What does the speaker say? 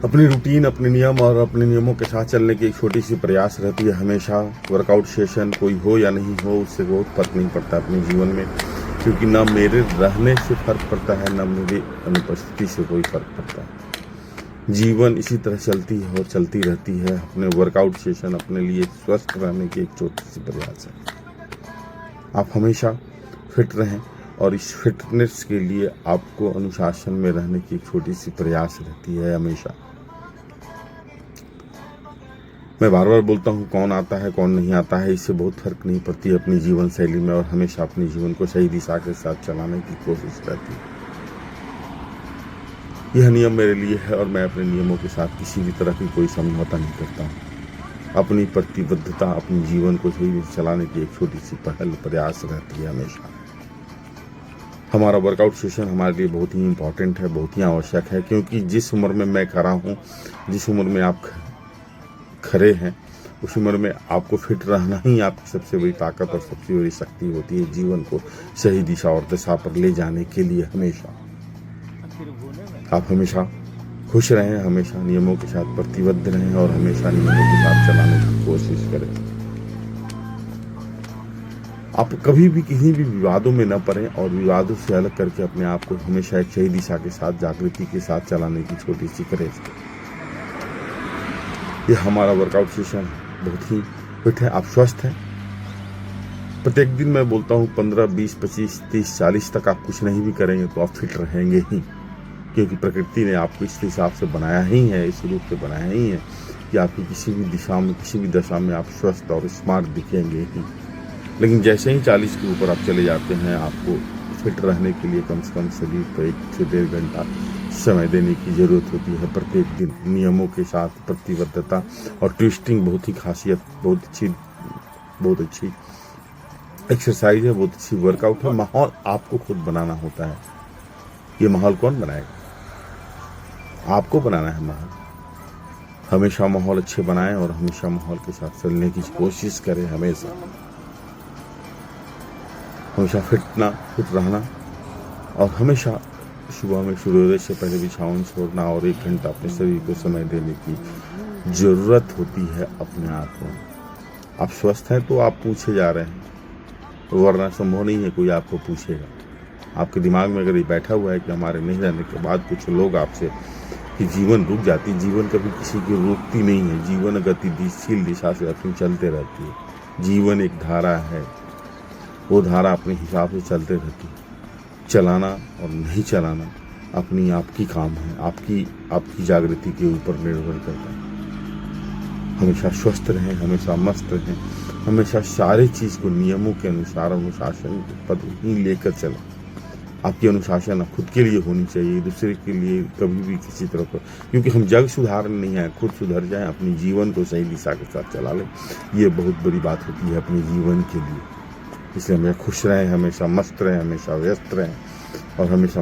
अपनी रूटीन, अपने नियम और अपने नियमों के साथ चलने की एक छोटी सी प्रयास रहती है हमेशा। वर्कआउट सेशन कोई हो या नहीं हो, उससे बहुत फर्क नहीं पड़ता अपने जीवन में, क्योंकि ना मेरे रहने से फर्क पड़ता है, ना मेरी अनुपस्थिति से कोई फर्क पड़ता है। जीवन इसी तरह चलती है और चलती रहती है। अपने वर्कआउट सेशन अपने लिए स्वस्थ रहने की एक छोटी सी प्रयास है। आप हमेशा फिट रहें, और इस फिटनेस के लिए आपको अनुशासन में रहने की एक छोटी सी प्रयास रहती है हमेशा। मैं बार बार बोलता हूँ, कौन आता है कौन नहीं आता है, इससे बहुत फर्क नहीं पड़ती है अपनी जीवन शैली में, और हमेशा अपने जीवन को सही दिशा के साथ चलाने की कोशिश रहती है। यह नियम मेरे लिए है, और मैं अपने नियमों के साथ किसी भी तरह की कोई समझौता नहीं करता हूँ। अपनी प्रतिबद्धता, अपने जीवन को सही चलाने की एक छोटी सी पहल प्रयास रहती है हमेशा। हमारा वर्कआउट सेशन हमारे लिए बहुत ही इम्पॉर्टेंट है, बहुत ही आवश्यक है, क्योंकि जिस उम्र में मैं खड़ा हूँ, जिस उम्र में आप खड़े हैं, उस उम्र में आपको फिट रहना ही आपकी सबसे बड़ी ताकत और सबसे बड़ी शक्ति होती है, जीवन को सही दिशा और दशा पर ले जाने के लिए। हमेशा आप हमेशा खुश रहें, हमेशा नियमों के साथ प्रतिबद्ध रहें, और हमेशा नियमों के साथ चलाने की कोशिश करें। आप कभी भी किसी भी विवादों में न पड़ें, और विवादों से अलग करके अपने आप को हमेशा एक सही दिशा के साथ, जागृति के साथ चलाने की छोटी सी करें। ये हमारा वर्कआउट सेशन बहुत ही फिट है। आप स्वस्थ हैं। प्रत्येक दिन मैं बोलता हूँ 15, 20, 25, 30, 40 तक आप कुछ नहीं भी करेंगे तो आप फिट रहेंगे ही, क्योंकि प्रकृति ने आपको इस हिसाब से बनाया ही है, इस रूप से बनाया ही है कि आपकी किसी भी दिशा में, किसी भी दशा में आप स्वस्थ और स्मार्ट दिखेंगे ही। लेकिन जैसे ही 40 के ऊपर आप चले जाते हैं, आपको फिट रहने के लिए कम से कम शरीर को 1 से 1.5 घंटा समय देने की ज़रूरत होती है प्रत्येक दिन। नियमों के साथ प्रतिबद्धता और ट्विस्टिंग बहुत ही खासियत, बहुत अच्छी एक्सरसाइज है, बहुत अच्छी वर्कआउट है। माहौल आपको खुद बनाना होता है। ये माहौल कौन बनाएगा? आपको बनाना है माहौल। हमेशा माहौल अच्छे बनाएं, और हमेशा माहौल के साथ चलने की कोशिश करें। हमेशा फिट रहना, और हमेशा सुबह में सूर्योदय से पहले बिछावन छोड़ना, और 1 घंटा अपने शरीर को समय देने की ज़रूरत होती है अपने आप को। आप स्वस्थ हैं तो आप पूछे जा रहे हैं, वरना संभव नहीं है कोई आपको पूछेगा। आपके दिमाग में अगर ये बैठा हुआ है कि हमारे नहीं रहने के बाद कुछ लोग आपसे कि जीवन रुक जाती, जीवन कभी किसी की रुकती नहीं है। जीवन गतिशील दिशा से अपनी चलते रहती है। जीवन एक धारा है, वो धारा अपने हिसाब से चलते रहती है। चलाना और नहीं चलाना अपनी आपकी काम है, आपकी जागृति के ऊपर निर्भर करता है। हमेशा स्वस्थ रहें, हमेशा मस्त रहें, हमेशा सारी चीज़ को नियमों के अनुसार अनुशासन पद ही लेकर चलें। आपकी अनुशासन खुद के लिए होनी चाहिए, दूसरे के लिए कभी भी किसी तरह का, क्योंकि हम जग सुधारने नहीं आए, खुद सुधर जाएं, अपने जीवन को सही दिशा के साथ चला लें। ये बहुत बड़ी बात होती है अपने जीवन के लिए। इसलिए हमें खुश रहें, हमेशा मस्त रहें, हमेशा व्यस्त रहें, और हमेशा